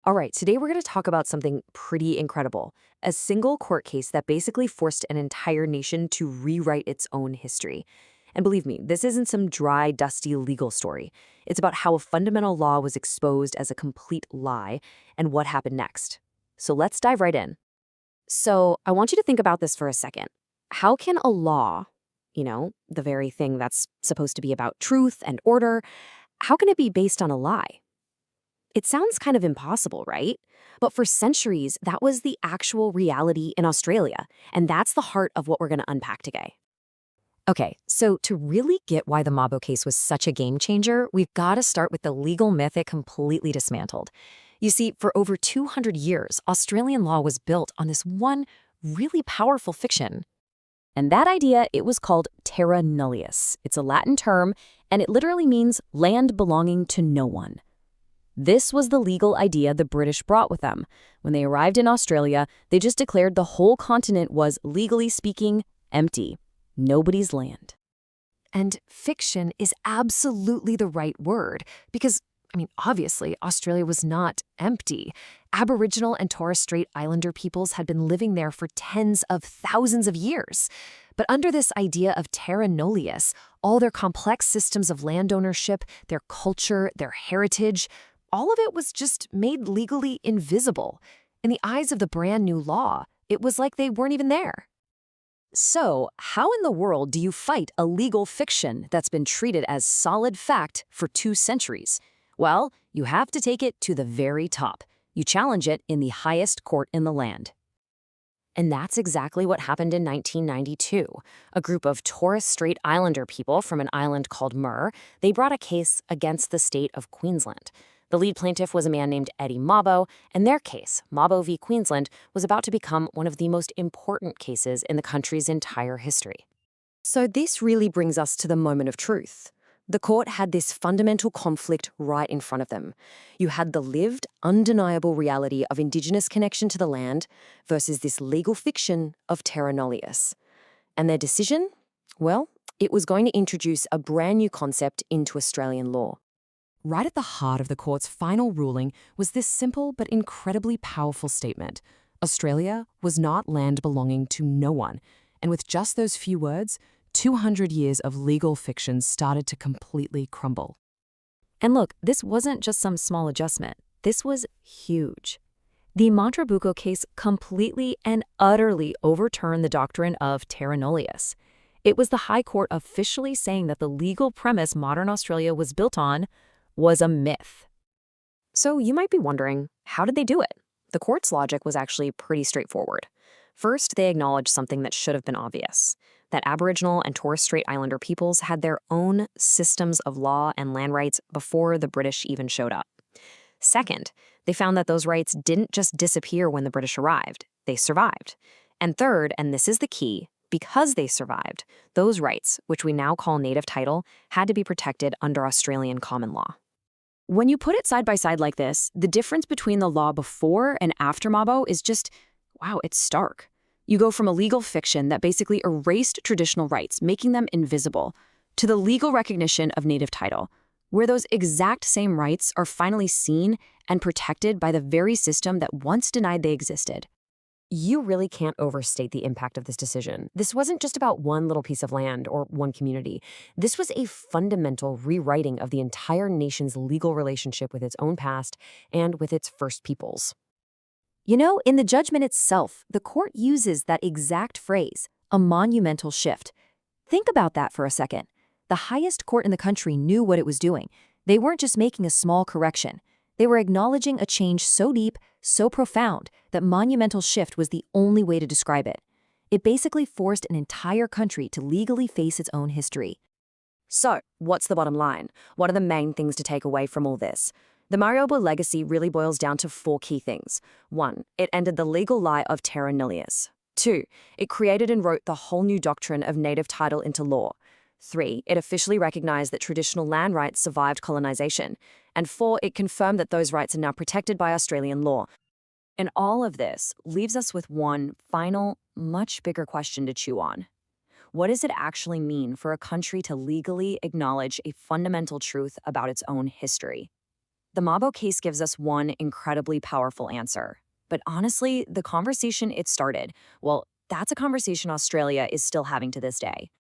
All right, today we're going to talk about something pretty incredible, a single court case that basically forced an entire nation to rewrite its own history. And believe me, this isn't some dry, dusty legal story. It's about how a fundamental law was exposed as a complete lie and what happened next. So let's dive right in. So I want you to think about this for a second. How can a law, the very thing that's supposed to be about truth and order, how can it be based on a lie? It sounds kind of impossible, right? But for centuries, that was the actual reality in Australia, and that's the heart of what we're going to unpack today. Okay, so to really get why the Mabo case was such a game changer, we've got to start with the legal myth it completely dismantled. You see, for over 200 years, Australian law was built on this one really powerful fiction. And that idea, it was called terra nullius. It's a Latin term, and it literally means land belonging to no one. This was the legal idea the British brought with them. When they arrived in Australia, they just declared the whole continent was, legally speaking, empty. Nobody's land. And fiction is absolutely the right word because, obviously, Australia was not empty. Aboriginal and Torres Strait Islander peoples had been living there for tens of thousands of years. But under this idea of terra nullius, all their complex systems of land ownership, their culture, their heritage, all of it was just made legally invisible. In the eyes of the brand new law, it was like they weren't even there. So, how in the world do you fight a legal fiction that's been treated as solid fact for 2 centuries? Well, you have to take it to the very top. You challenge it in the highest court in the land. And that's exactly what happened in 1992. A group of Torres Strait Islander people from an island called Mer, they brought a case against the state of Queensland. The lead plaintiff was a man named Eddie Mabo, and their case, Mabo v. Queensland, was about to become one of the most important cases in the country's entire history. So this really brings us to the moment of truth. The court had this fundamental conflict right in front of them. You had the lived, undeniable reality of Indigenous connection to the land versus this legal fiction of terra nullius. And their decision? Well, it was going to introduce a brand new concept into Australian law. Right at the heart of the court's final ruling was this simple but incredibly powerful statement. Australia was not land belonging to no one. And with just those few words, 200 years of legal fiction started to completely crumble. And look, this wasn't just some small adjustment. This was huge. The Montrabuco case completely and utterly overturned the doctrine of terra nullius. It was the High Court officially saying that the legal premise modern Australia was built on was a myth. So you might be wondering, how did they do it? The court's logic was actually pretty straightforward. First, they acknowledged something that should have been obvious, that Aboriginal and Torres Strait Islander peoples had their own systems of law and land rights before the British even showed up. Second, they found that those rights didn't just disappear when the British arrived, they survived. And third, and this is the key, because they survived, those rights, which we now call native title, had to be protected under Australian common law. When you put it side by side like this, the difference between the law before and after Mabo is just, wow, it's stark. You go from a legal fiction that basically erased traditional rights, making them invisible, to the legal recognition of native title, where those exact same rights are finally seen and protected by the very system that once denied they existed. You really can't overstate the impact of this decision. This wasn't just about one little piece of land or one community. This was a fundamental rewriting of the entire nation's legal relationship with its own past and with its first peoples. In the judgment itself, the court uses that exact phrase, a monumental shift. Think about that for a second. The highest court in the country knew what it was doing. They weren't just making a small correction. They were acknowledging a change so deep, so profound, that monumental shift was the only way to describe it. It basically forced an entire country to legally face its own history. So, what's the bottom line? What are the main things to take away from all this? The Mabo legacy really boils down to 4 key things. 1, it ended the legal lie of terra nullius. 2, it created and wrote the whole new doctrine of native title into law. 3, it officially recognized that traditional land rights survived colonization. And 4, it confirmed that those rights are now protected by Australian law. And all of this leaves us with one final, much bigger question to chew on. What does it actually mean for a country to legally acknowledge a fundamental truth about its own history? The Mabo case gives us one incredibly powerful answer. But honestly, the conversation it started, well, that's a conversation Australia is still having to this day.